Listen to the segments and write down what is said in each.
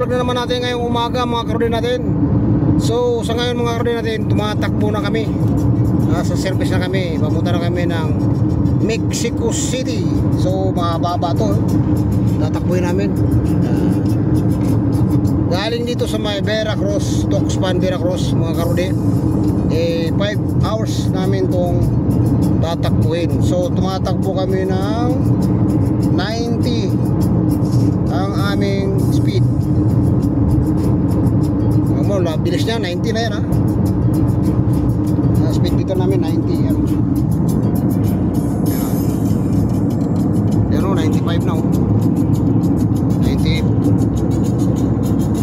vlog na naman natin ngayong umaga mga karode natin. So sa ngayon mga karode natin, tumatakbo na kami. Sa service na kami, papunta na kami ng Mexico City. So mababa to, tatakbuhin namin. Galing dito sa may Veracruz, Tuxpan, Veracruz mga karode. 5 hours namin tong tatakbuhin. So tumatakbo kami ng 90 ang aming speed. Bilis niya, 90 na yan ha. Speed dito namin 90 yan. Yan o, 95 na o. 98.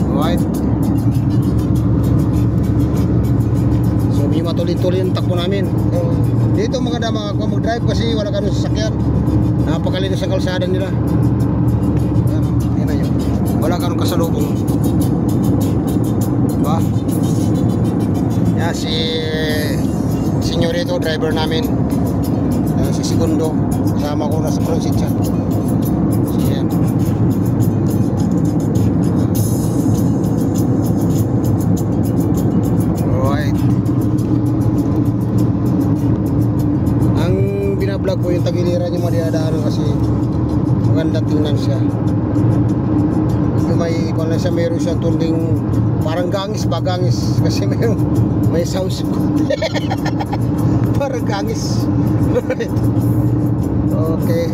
Alright. So may matuloy-tuloy yung takbo namin. So, dito maganda mag-drive kasi wala ka rin sasakyan. Napakalinis ang kalsada nila. Yan na yun. Wala ka rin kasalubong. Diba? Yan si Senyorito, driver namin. Si Segundo, kasama ko na sa front seat siya. So yan. Alright. Ang binablog ko yung tagiliran yung madidadaanan kasi maganda tingnan siya. May kung lang siya, mayroon siyang tulding parang gangis ba, gangis kasi may sounds parang gangis. Okay.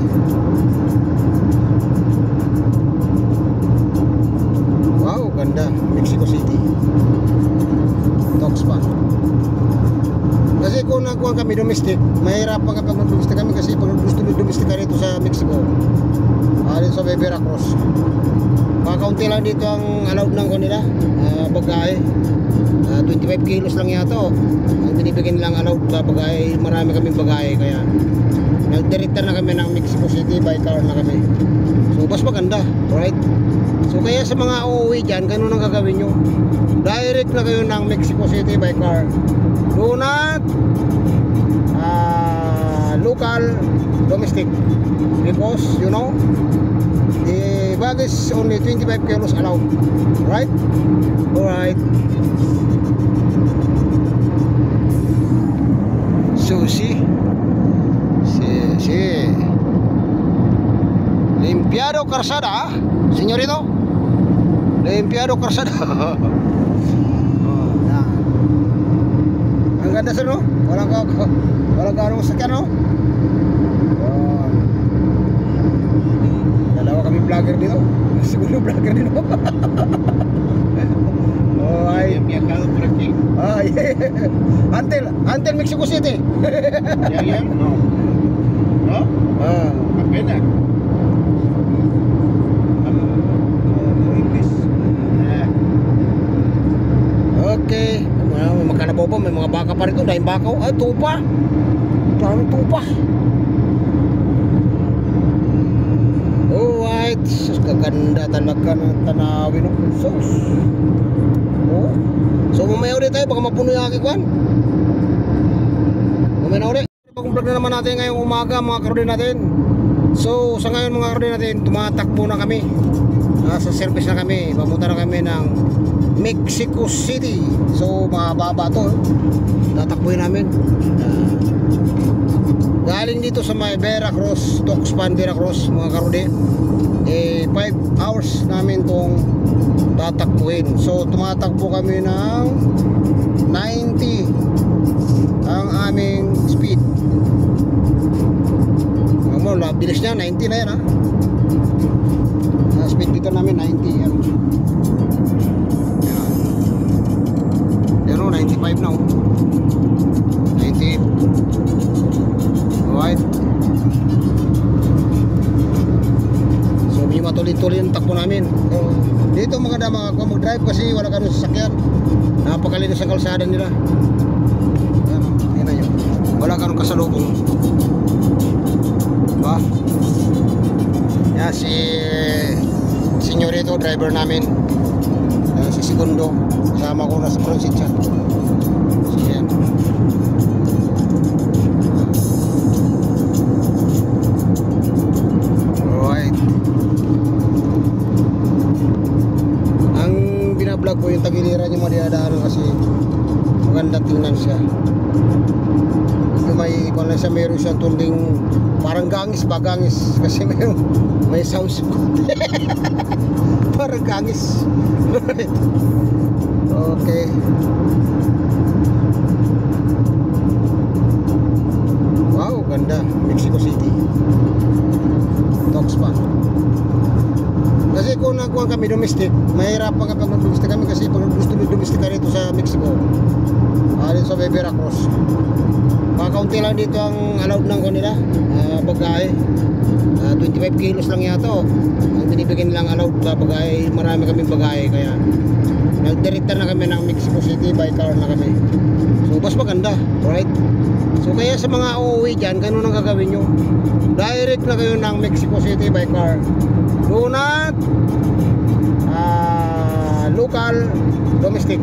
Wow, ganda. Mexico City, Tuxpan. Kasi kung nagkuhan kami domestic, mahirapan kapag mag-domestic kami kasi pag gusto nyo domestic ka rito sa Mexico, dito sa Veracruz, kaunti lang dito ang allowed ng kanila bagahe. 25 kilos lang yata ang binibigyan nilang allowed sa bagahe. Marami kaming bagahe kaya nag-director na kami ng Mexico City, by car na kami. So mas maganda, right? So kaya sa mga uuwi dyan, ganun ang gagawin nyo, direct na kayo ng Mexico City by car. Do not local domestic because you know the bag is only 25 kilos allowed, right? Alright. So si Limpiado Calzada, Senyorito, Limpiado Calzada. Ang ganda sir, no? Walang anong sakyan, no? Kami vlogger dito. Siguro vlogger dito. Oh, ay viajado por aquí. Ay. Until Mexico City. Ya, no. No? Apenas. Okay. May makanabaw pa, may mga baka pa rito, dahil bakaw. Ay, tupa. Parang tupa. Alright, sus, kaganda talaga ng tanawin ng sus. Oh. So mamaya ulit tayo, baka mapuno yung aking kwan. Mamaya na ulit. Pag-vlog na naman natin ngayong umaga mga karode natin. So sa ngayon mga karode natin, tumatakbo na kami. Sa service na kami, papunta na kami ng Mexico City. So mababa to, tatakbuhin namin. Galing dito sa may Veracruz, Tuxpan, Veracruz mga karode. 5 hours namin tong tatakbuhin. So tumatakbo kami ng 90 ang aming speed. Bilis niya, 90 na yan ha. Speed dito namin 90 yan. Yan o, 95 na o. 98. Alright. So may matuloy-tuloy yung takbo namin. So dito maganda mag-drive kasi wala ka rin sasakyan. Napakalinis ang kalsada nila. Yan na yun. Wala ka rin kasalubong. Diba? Yan si Senyorito, driver namin. Si Segundo, kasama ko na sa front seat siya. So yan. tagiliran yung mga dinadaanan kasi maganda tingnan siya. May kung lang siya, meron siyang tunding parang gangis ba, gangis kasi may sounds parang gangis. Okay. Wow, ganda. Mexico City. Talks pa. Kasi kung nagkuhan kami domestic, mahirapan kapag mag-domestic kami kasi pag gusto nyo domestic ka rito sa Mexico, dito sa Veracruz, kaunti lang dito ang allowed ng kanila, bagahe. 25 kilos lang yata ang binibigyan nilang allowed sa bagahe. Marami kaming bagahe kaya nagdirekta na kami ng Mexico City, by car na kami. So mas maganda, right? So kaya sa mga uuwi dyan, ganun ang gagawin nyo. Direct na kayo ng Mexico City by car. Do not local domestic,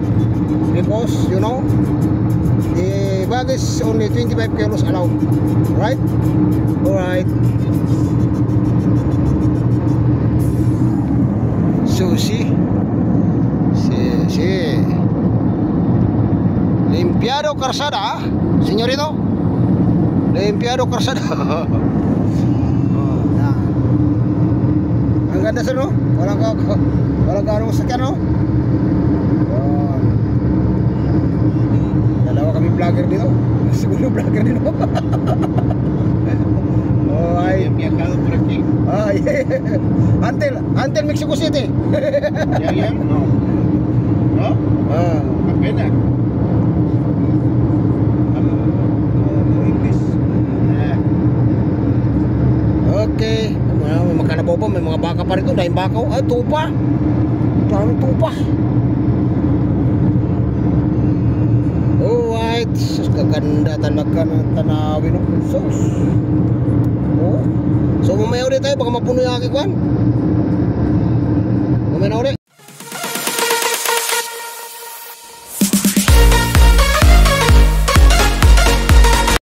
because you know the bag is only 25 kilos allowed, right? Alright. Sushi. Sí. Limpiado Calzada, señorito. Limpiado Calzada. Ang ganda sir, no? Walang anong sakyan, no? Dalawa kami vlogger dito. Siguro vlogger dito. Oh, ay. Viajado por aquí. Ay. Until Mexico City. ¿Ya? No. ¿No? Apenas. Okay. May makanabaw pa, may mga baka pa rito, dahil bakaw. Ay, tupa. Parang tupa. Alright. Sus, kaganda talaga ng tanawin, no? Sus. Oh. So mamaya ulit tayo, baka mapuno yung aking kwan.